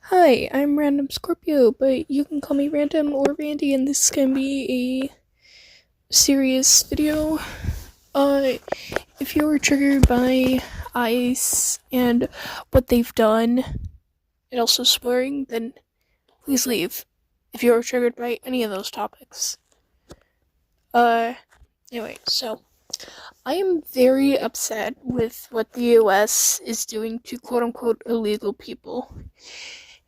Hi, I'm Random Scorpio, but you can call me Random or Randy, and this can be a serious video. Uh, if you were triggered by ICE and what they've done, and also swearing, then please leave. If you were triggered by any of those topics. Uh, anyway, so I am very upset with what the US is doing to quote unquote illegal people.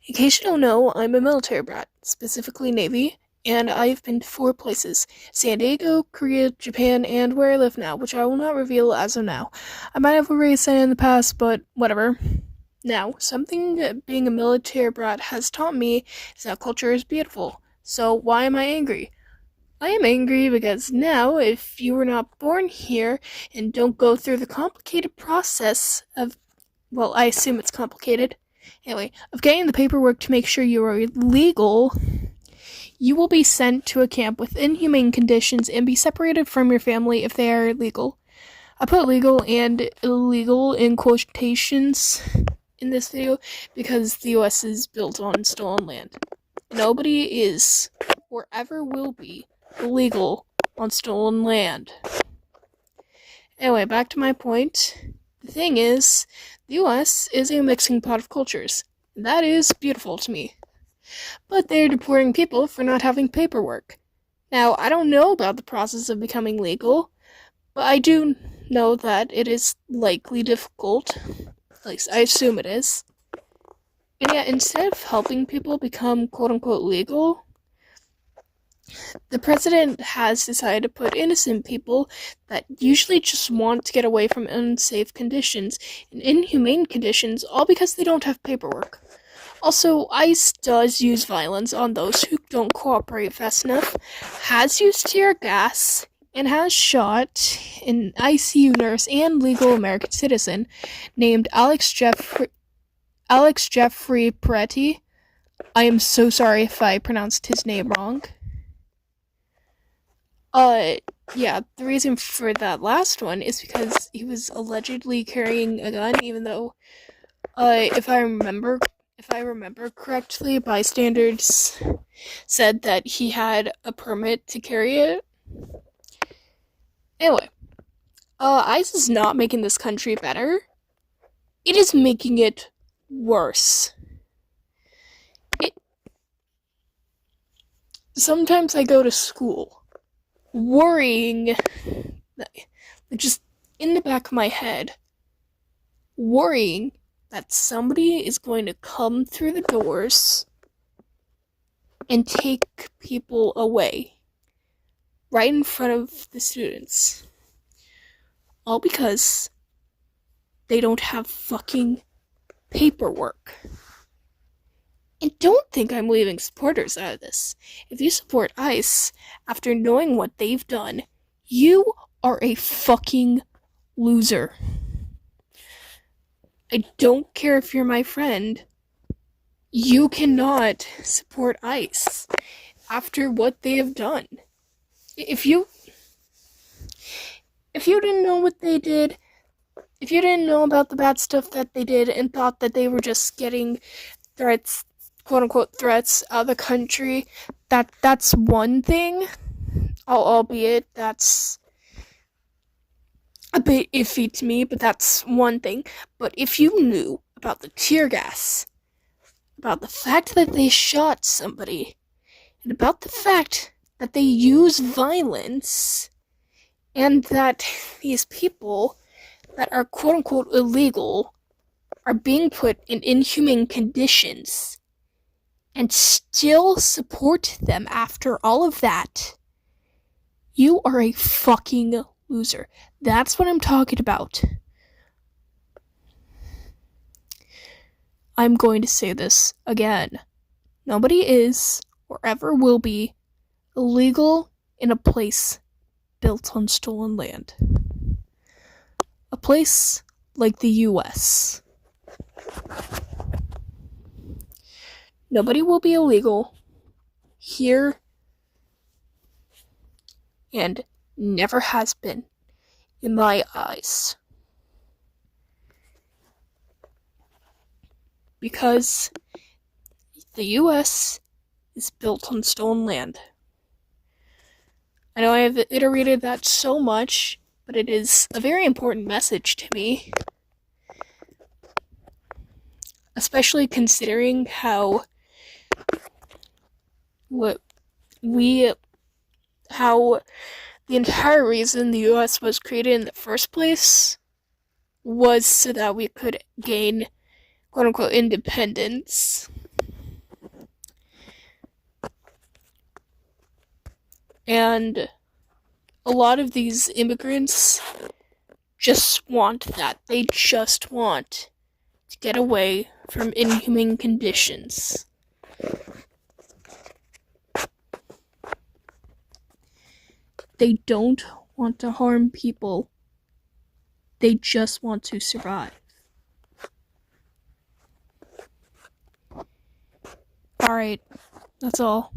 In case you don't know, I'm a military brat, specifically Navy, and I've been to four places: San Diego, Korea, Japan, and where I live now, which I will not reveal as of now. I might have already said in the past, but whatever. Now, something that being a military brat has taught me is that culture is beautiful. So, why am I angry? I am angry because now, if you were not born here and don't go through the complicated process of, well, I assume it's complicated, anyway, of getting the paperwork to make sure you are legal, you will be sent to a camp with inhumane conditions and be separated from your family if they are illegal. I put legal and illegal in quotations in this video because the US is built on stolen land. Nobody is, or ever will be, illegal on stolen land. Anyway, back to my point. The thing is, the US is a mixing pot of cultures. That is beautiful to me. But they're deporting people for not having paperwork. Now, I don't know about the process of becoming legal, but I do know that it is likely difficult. At least I assume it is. And yet, instead of helping people become quote unquote legal, the president has decided to put innocent people that usually just want to get away from unsafe conditions in inhumane conditions, all because they don't have paperwork. Also, ICE does use violence on those who don't cooperate fast enough, has used tear gas, and has shot an ICU nurse and legal American citizen named Alex Jeffrey Peretti. I am so sorry if I pronounced his name wrong. Yeah, the reason for that last one is because he was allegedly carrying a gun, even though, if I remember correctly, bystanders said that he had a permit to carry it. Anyway, ICE is not making this country better. It is making it worse. Sometimes I go to school worrying, just in the back of my head, worrying that somebody is going to come through the doors and take people away right in front of the students. All because they don't have fucking paperwork. And don't think I'm leaving supporters out of this. If you support ICE after knowing what they've done, you are a fucking loser. I don't care if you're my friend. You cannot support ICE after what they have done. If you didn't know what they did, if you didn't know about the bad stuff that they did and thought that they were just getting threats, quote unquote threats, out of the country, that's one thing. Albeit that's a bit iffy to me, but that's one thing. But if you knew about the tear gas, about the fact that they shot somebody, and about the fact that they use violence, and that these people that are quote unquote illegal are being put in inhumane conditions, and still support them after all of that, you are a fucking loser. That's what I'm talking about. I'm going to say this again. Nobody is, or ever will be, illegal in a place built on stolen land. A place like the US. Nobody will be illegal here and never has been, in my eyes. Because the US is built on stolen land. I know I have iterated that so much, but it is a very important message to me. Especially considering how the entire reason the US was created in the first place was so that we could gain quote unquote independence. And a lot of these immigrants just want that. They just want to get away from inhumane conditions. They don't want to harm people. They just want to survive. Alright, that's all.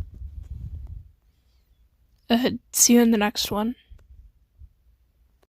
See you in the next one.